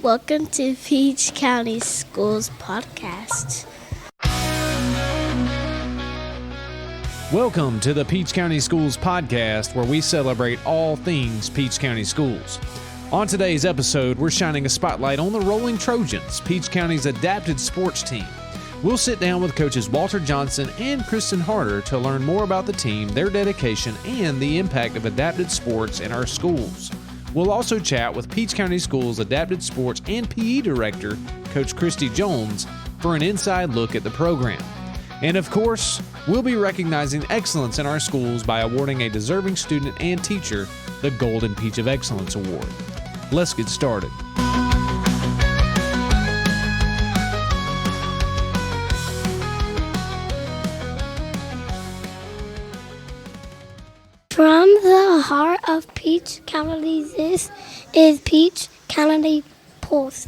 Welcome to Peach County Schools Podcast. Welcome to the Peach County Schools Podcast, where we celebrate all things Peach County Schools. On today's episode, we're shining a spotlight on the Rolling Trojans, Peach County's adapted sports team. We'll sit down with coaches Walter Johnson and Kristen Harter to learn more about the team, their dedication, and the impact of adapted sports in our schools. We'll also chat with Peach County Schools adapted sports and PE director, Coach Christy Jones, for an inside look at the program. And of course, we'll be recognizing excellence in our schools by awarding a deserving student and teacher the Golden Peach of Excellence Award. Let's get started. From the heart of Peach County, this is Peach County Pulse.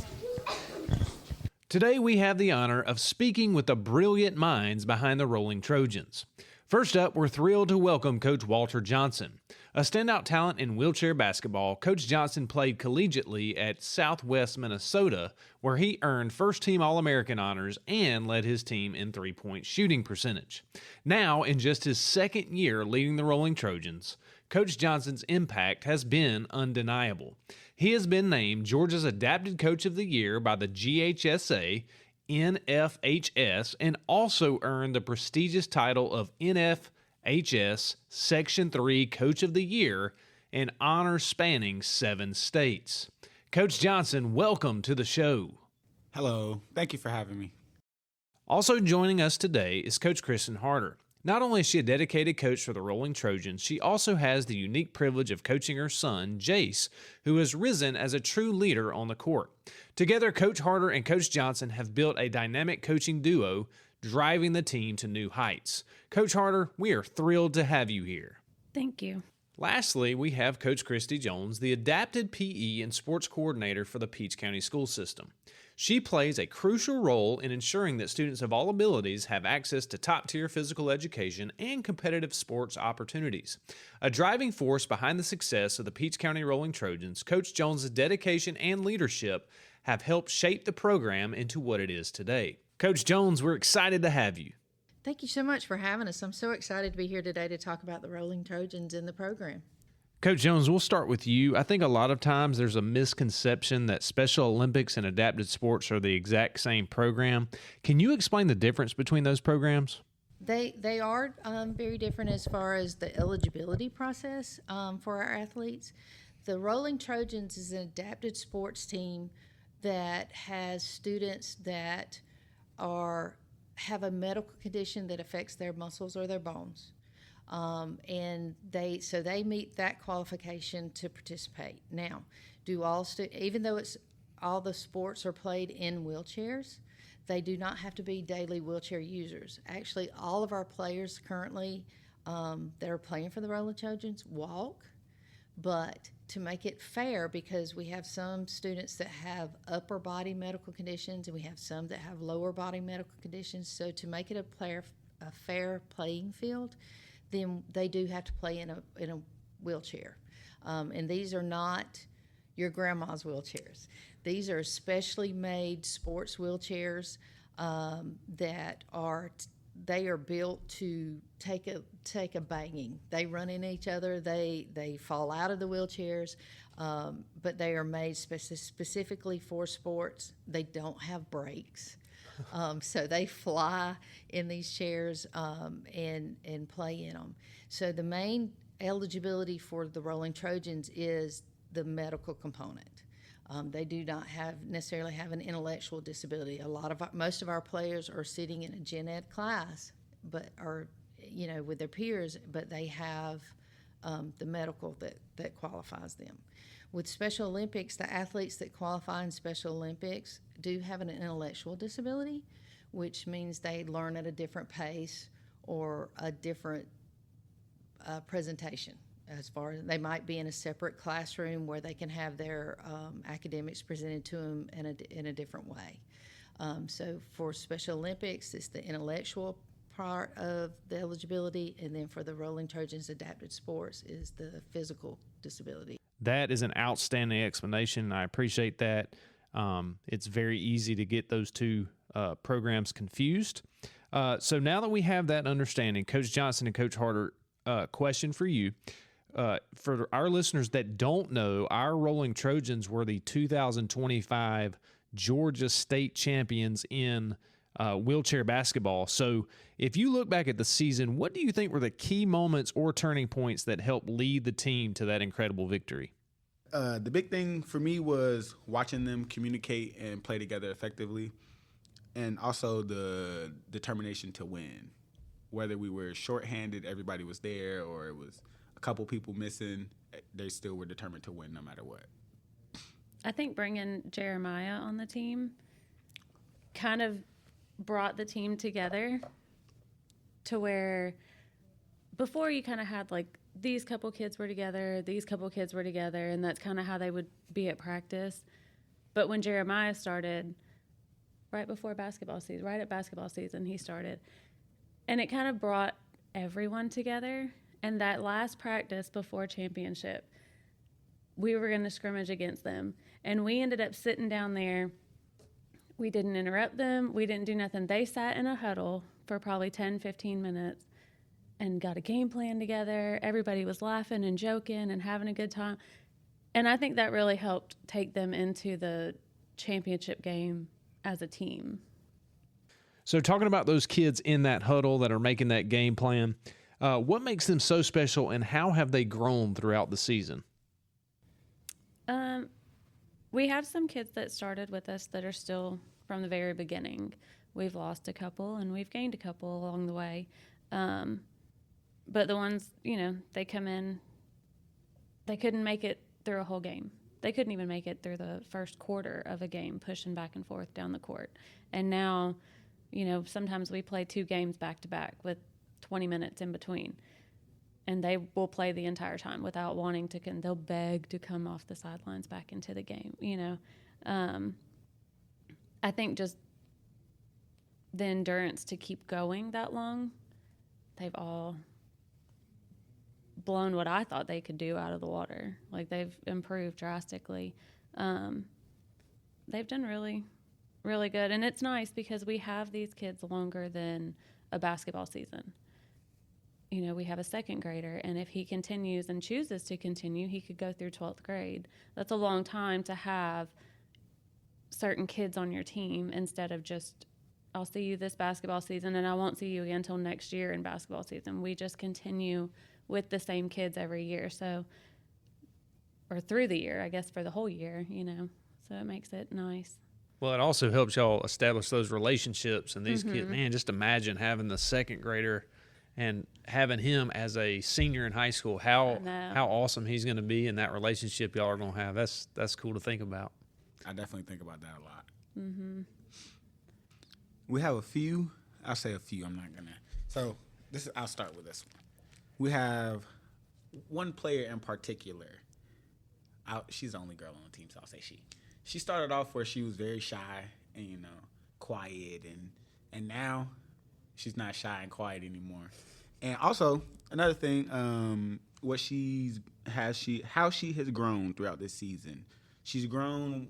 Today we have the honor of speaking with the brilliant minds behind the Rolling Trojans. First up, we're thrilled to welcome Coach Walter Johnson. A standout talent in wheelchair basketball, Coach Johnson played collegiately at Southwest Minnesota, where he earned first-team All-American honors and led his team in three-point shooting percentage. Now, in just his second year leading the Rolling Trojans, Coach Johnson's impact has been undeniable. He has been named Georgia's Adapted Coach of the Year by the GHSA, NFHS, and also earned the prestigious title of NFHS Section 3 Coach of the Year, an honor spanning 7 states. Coach Johnson, welcome to the show. Hello. Thank you for having me. Also joining us today is Coach Kristen Harter. Not only is she a dedicated coach for the Rolling Trojans, she also has the unique privilege of coaching her son, Jace, who has risen as a true leader on the court. Together, Coach Harter and Coach Johnson have built a dynamic coaching duo, driving the team to new heights. Coach Harter, we are thrilled to have you here. Thank you. Lastly, we have Coach Christy Jones, the adapted PE and sports coordinator for the Peach County school system. She plays a crucial role in ensuring that students of all abilities have access to top-tier physical education and competitive sports opportunities. A driving force behind the success of the Peach County Rolling Trojans, Coach Jones' dedication and leadership have helped shape the program into what it is today. Coach Jones, we're excited to have you. Thank you so much for having us. I'm so excited to be here today to talk about the Rolling Trojans in the program. Coach Jones, we'll start with you. I think a lot of times there's a misconception that Special Olympics and adapted sports are the exact same program. Can you explain the difference between those programs? They are very different as far as the eligibility process for our athletes. The Rolling Trojans is an adapted sports team that has students that have a medical condition that affects their muscles or their bones. And they meet that qualification to participate. Now, even though all the sports are played in wheelchairs, they do not have to be daily wheelchair users. Actually, all of our players currently that are playing for the Rolling Trojans walk, but to make it fair, because we have some students that have upper body medical conditions and we have some that have lower body medical conditions, so to make it a fair playing field, then they do have to play in a wheelchair. And these are not your grandma's wheelchairs. These are specially made sports wheelchairs that are built to take a banging. They run in each other. They fall out of the wheelchairs, but they are made specifically for sports. They don't have brakes. So they fly in these chairs and play in them. So the main eligibility for the Rolling Trojans is the medical component. They do not necessarily have an intellectual disability. Most of our players are sitting in a gen ed class, but are with their peers, but they have the medical that qualifies them. With Special Olympics, the athletes that qualify in Special Olympics do have an intellectual disability, which means they learn at a different pace or a different presentation. As far as they might be in a separate classroom where they can have their academics presented to them in a different way. So for Special Olympics, it's the intellectual part of the eligibility, and then for the Rolling Trojans adapted sports is the physical disability. That is an outstanding explanation. I appreciate that. It's very easy to get those two programs confused. So now that we have that understanding, Coach Johnson and Coach Harter, question for you. For our listeners that don't know, our Rolling Trojans were the 2025 Georgia State champions in wheelchair basketball. So if you look back at the season, what do you think were the key moments or turning points that helped lead the team to that incredible victory? The big thing for me was watching them communicate and play together effectively, and also the determination to win. Whether we were shorthanded, everybody was there, or it was a couple people missing, they still were determined to win no matter what. I think bringing Jeremiah on the team kind of brought the team together to where before you kind of had like these couple kids were together, these couple kids were together, and that's kind of how they would be at practice. But when Jeremiah started, right before basketball season, right at basketball season, he started. And it kind of brought everyone together. And that last practice before championship, we were going to scrimmage against them. And we ended up sitting down there. We didn't interrupt them. We didn't do nothing. They sat in a huddle for probably 10, 15 minutes and got a game plan together. Everybody was laughing and joking and having a good time. And I think that really helped take them into the championship game as a team. So talking about those kids in that huddle that are making that game plan, what makes them so special and how have they grown throughout the season? We have some kids that started with us that are still from the very beginning. We've lost a couple and we've gained a couple along the way. But the ones, they come in, they couldn't make it through a whole game. They couldn't even make it through the first quarter of a game, pushing back and forth down the court. And now, sometimes we play 2 games back to back with 20 minutes in between. And they will play the entire time without wanting to. They'll beg to come off the sidelines back into the game. I think just the endurance to keep going that long, they've all blown what I thought they could do out of the water. Like, they've improved drastically. They've done really, really good. And it's nice because we have these kids longer than a basketball season. We have a second grader, and if he continues and chooses to continue, he could go through 12th grade. That's a long time to have certain kids on your team instead of just, I'll see you this basketball season and I won't see you again until next year in basketball season. We just continue with the same kids every year, or through the year, I guess, for the whole year, so it makes it nice. Well, it also helps y'all establish those relationships, and these kids, man, just imagine having the second grader and having him as a senior in high school, how awesome he's going to be, and that relationship y'all are going to have. That's cool to think about. I definitely think about that a lot. Mm-hmm. We have a few. I'll say a few. I'm not going to. So I'll start with this one. We have one player in particular. She's the only girl on the team, so I'll say she. She started off where she was very shy and, quiet, and now she's not shy and quiet anymore. And also, another thing, how she has grown throughout this season. She's grown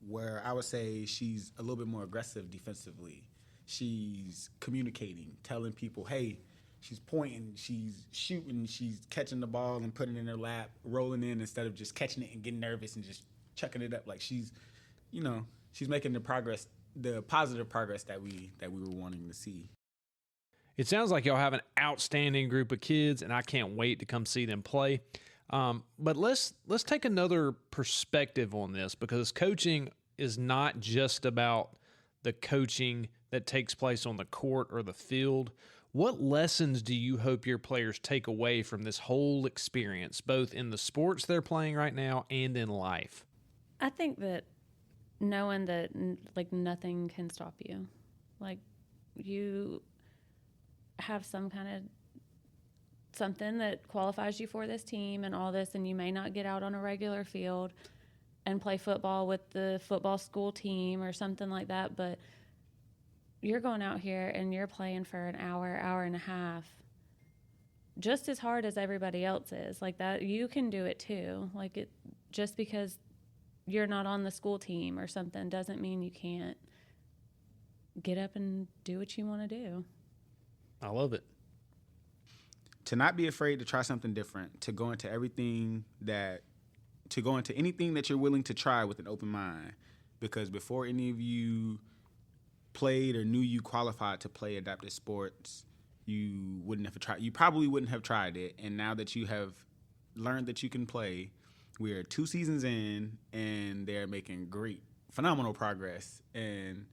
where I would say she's a little bit more aggressive defensively. She's communicating, telling people, hey, she's pointing, she's shooting, she's catching the ball and putting it in her lap, rolling in instead of just catching it and getting nervous and just chucking it up. Like, she's making the positive progress that we were wanting to see. It sounds like y'all have an outstanding group of kids, and I can't wait to come see them play. But let's take another perspective on this, because coaching is not just about the coaching that takes place on the court or the field. What lessons do you hope your players take away from this whole experience, both in the sports they're playing right now and in life? I think that knowing that nothing can stop you. Like, you have some kind of something that qualifies you for this team and all this, and you may not get out on a regular field and play football with the football school team or something like that, but you're going out here and you're playing for an hour and a half just as hard as everybody else is. Like, that, you can do it too. Like, it just because you're not on the school team or something doesn't mean you can't get up and do what you want to do. I love it. To not be afraid to try something different, to go into anything that you're willing to try with an open mind. Because before any of you played or knew you qualified to play adaptive sports, you probably wouldn't have tried it. And now that you have learned that you can play, we are 2 seasons in, and they're making phenomenal progress. And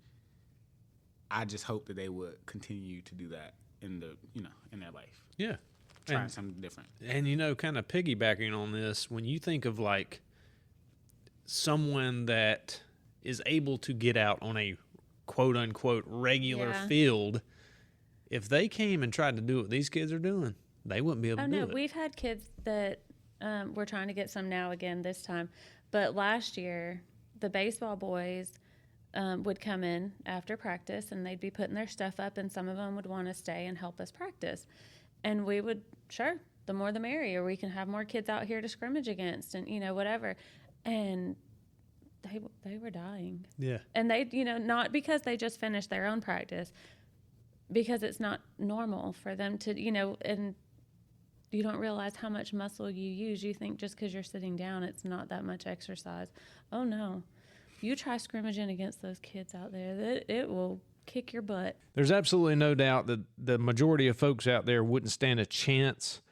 I just hope that they would continue to do that in their life. Yeah. Trying something different. And, kind of piggybacking on this, when you think of like someone that is able to get out on a quote unquote regular field, if they came and tried to do what these kids are doing, they wouldn't be able to do it. We've had kids that we're trying to get some now again this time. But last year, the baseball boys would come in after practice and they'd be putting their stuff up, and some of them would want to stay and help us practice. And we would, sure, the more the merrier. We can have more kids out here to scrimmage against and, whatever. And they were dying. Yeah. And they, not because they just finished their own practice, because it's not normal for them to, and you don't realize how much muscle you use. You think just because you're sitting down, it's not that much exercise. Oh, no. You try scrimmaging against those kids out there, it will kick your butt. There's absolutely no doubt that the majority of folks out there wouldn't stand a chance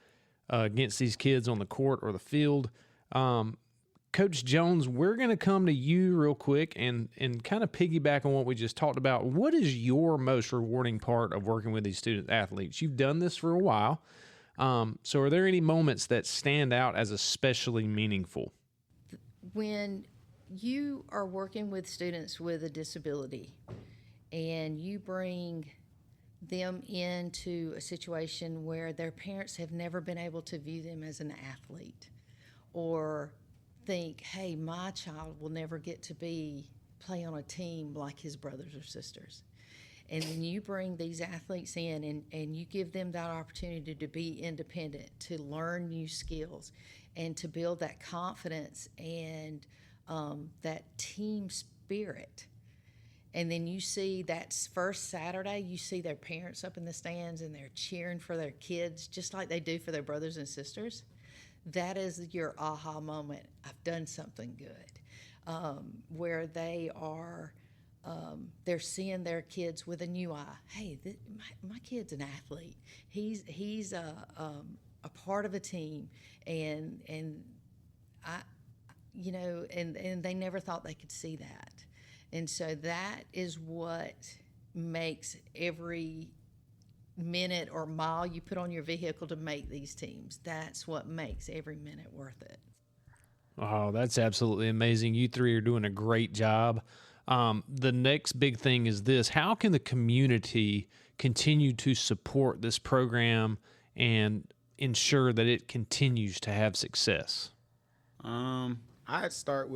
against these kids on the court or the field. Coach Jones, we're going to come to you real quick and kind of piggyback on what we just talked about. What is your most rewarding part of working with these student athletes? You've done this for a while. So are there any moments that stand out as especially meaningful? When you are working with students with a disability and you bring them into a situation where their parents have never been able to view them as an athlete, or think, hey, my child will never get to play on a team like his brothers or sisters. And then you bring these athletes in and you give them that opportunity to be independent, to learn new skills, and to build that confidence and that team spirit. And then you see that first Saturday, you see their parents up in the stands and they're cheering for their kids just like they do for their brothers and sisters. That is your aha moment. I've done something good. Where they are, they're seeing their kids with a new eye. Hey, my kid's an athlete. He's a part of a team, and I, and they never thought they could see that. And so that is what makes every minute or mile you put on your vehicle to make these teams. That's what makes every minute worth it. Oh, that's absolutely amazing. You three are doing a great job. The next big thing is this. How can the community continue to support this program and ensure that it continues to have success? I'd start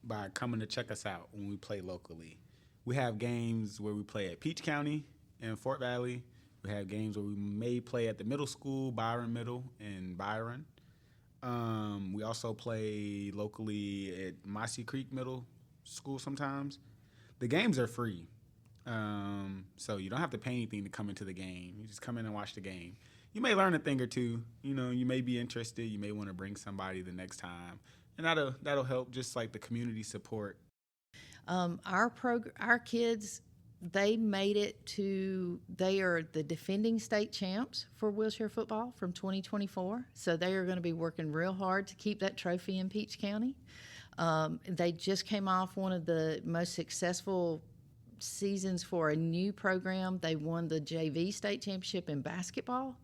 by coming to check us out when we play locally. We have games where we play at Peach County and Fort Valley. We have games where we may play at the middle school, Byron Middle in Byron. We also play locally at Mossy Creek Middle School sometimes. The games are free, so you don't have to pay anything to come into the game. You just come in and watch the game. You may learn a thing or two. You may be interested. You may want to bring somebody the next time, and that'll help. Just like the community support. Our kids, they made it to. They are the defending state champs for wheelchair football from 2024. So they are going to be working real hard to keep that trophy in Peach County. They just came off one of the most successful seasons for a new program. They won the JV state championship in basketball.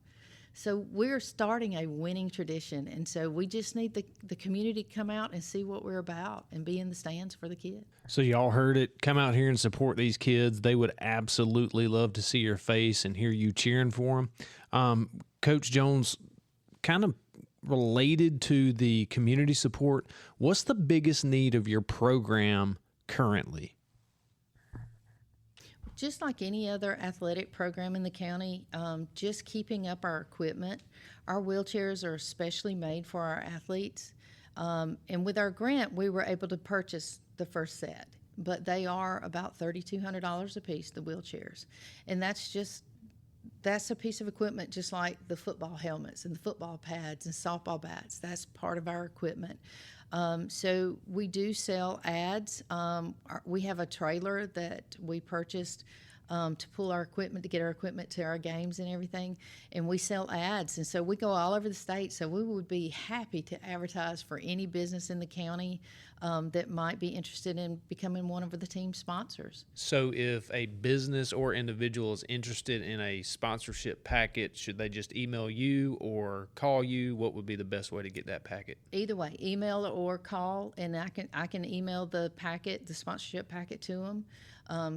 So we're starting a winning tradition, and so we just need the community to come out and see what we're about and be in the stands for the kids. So y'all heard it. Come out here and support these kids. They would absolutely love to see your face and hear you cheering for them. Coach Jones, kind of related to the community support, what's the biggest need of your program currently? Just like any other athletic program in the county, just keeping up our equipment. Our wheelchairs are especially made for our athletes. And with our grant, we were able to purchase the first set, but they are about $3,200 a piece, the wheelchairs. And that's a piece of equipment just like the football helmets and the football pads and softball bats. That's part of our equipment. So we do sell ads. We have a trailer that we purchased to pull our equipment, to get our equipment to our games and everything, and we sell ads. And so we go all over the state, so we would be happy to advertise for any business in the county that might be interested in becoming one of the team sponsors. So if a business or individual is interested in a sponsorship packet, should they just email you or call you? What would be the best way to get that packet? Either way, email or call, and I can email the packet, the sponsorship packet to them.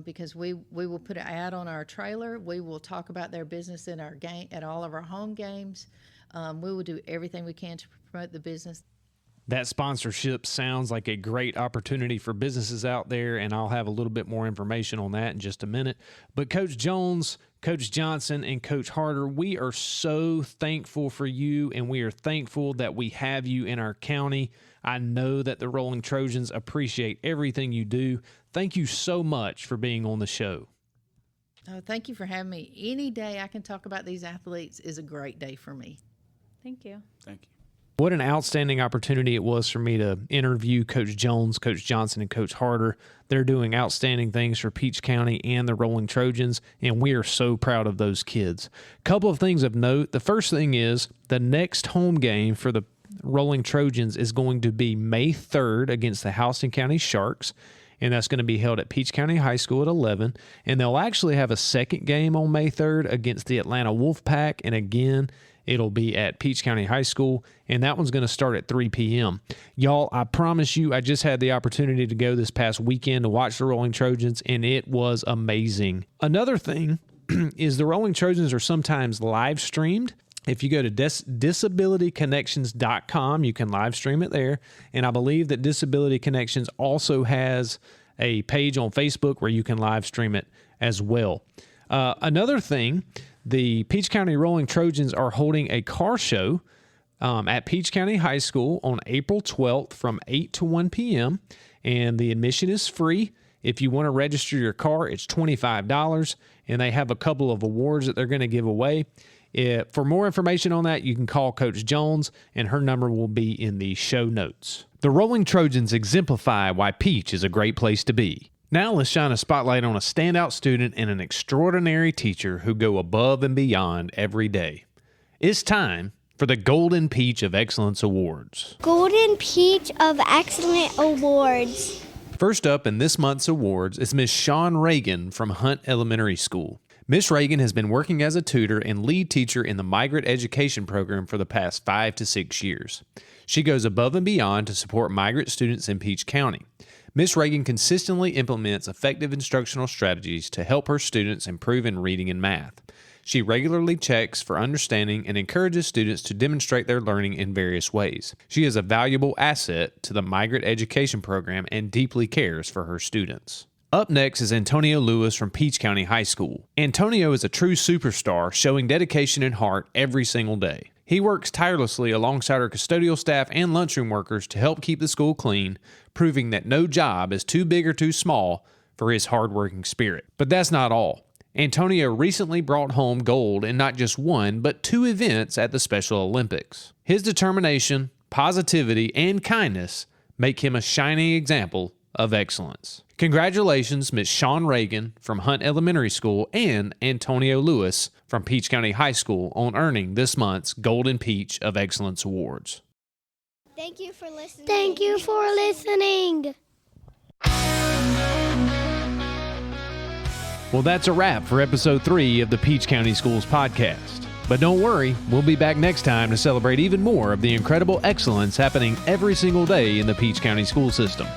Because we will put an ad on our trailer. We will talk about their business in our game, at all of our home games. We will do everything we can to promote the business. That sponsorship sounds like a great opportunity for businesses out there, and I'll have a little bit more information on that in just a minute. But Coach Jones, Coach Johnson, and Coach Harter, we are so thankful for you, and we are thankful that we have you in our county. I know that the Rolling Trojans appreciate everything you do. Thank you so much for being on the show. Oh, thank you for having me. Any day I can talk about these athletes is a great day for me. Thank you. Thank you. What an outstanding opportunity it was for me to interview Coach Jones, Coach Johnson, and Coach Harter. They're doing outstanding things for Peach County and the Rolling Trojans, and we are so proud of those kids. Couple of things of note. The first thing is the next home game for the Rolling Trojans is going to be May 3rd against the Houston County Sharks, and that's going to be held at Peach County High School at 11. And they'll actually have a second game on May 3rd against the Atlanta Wolfpack, and again, it'll be at Peach County High School, and that one's going to start at 3 p.m. Y'all, I promise you, I just had the opportunity to go this past weekend to watch the Rolling Trojans, and it was amazing. Another thing is the Rolling Trojans are sometimes live streamed. If you go to disabilityconnections.com, you can live stream it there, and I believe that Disability Connections also has a page on Facebook where you can live stream it as well. Another thing, the Peach County Rolling Trojans are holding a car show at Peach County High School on April 12th from 8 to 1 p.m., and the admission is free. If you want to register your car, it's $25, and they have a couple of awards that they're going to give away. For more information on that, you can call Coach Jones, and her number will be in the show notes. The Rolling Trojans exemplify why Peach is a great place to be. Now let's shine a spotlight on a standout student and an extraordinary teacher who go above and beyond every day. It's time for the Golden Peach of Excellence Awards. Golden Peach of Excellent Awards. First up in this month's awards is Miss Shawn Reagan from Hunt Elementary School. Miss Reagan has been working as a tutor and lead teacher in the migrant education program for the past 5 to 6 years. She goes above and beyond to support migrant students in Peach County. Miss Reagan consistently implements effective instructional strategies to help her students improve in reading and math. She regularly checks for understanding and encourages students to demonstrate their learning in various ways. She is a valuable asset to the migrant education program and deeply cares for her students. Up next is Antonio Lewis from Peach County High School. Antonio is a true superstar, showing dedication and heart every single day. He works tirelessly alongside our custodial staff and lunchroom workers to help keep the school clean, proving that no job is too big or too small for his hardworking spirit. But that's not all. Antonio recently brought home gold in not just one, but 2 events at the Special Olympics. His determination, positivity, and kindness make him a shining example of excellence. Congratulations, Ms. Shawn Reagan from Hunt Elementary School and Antonio Lewis from Peach County High School on earning this month's Golden Peach of Excellence Awards. Thank you for listening. Thank you for listening. Well, that's a wrap for episode 3 of the Peach County Schools podcast. But don't worry, we'll be back next time to celebrate even more of the incredible excellence happening every single day in the Peach County school system.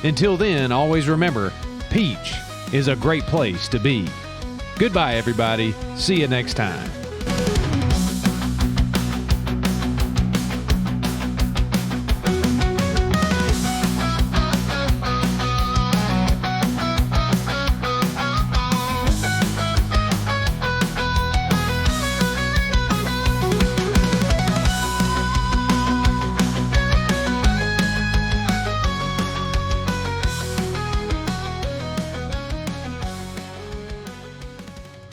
Until then, always remember, Peach is a great place to be. Goodbye, everybody. See you next time.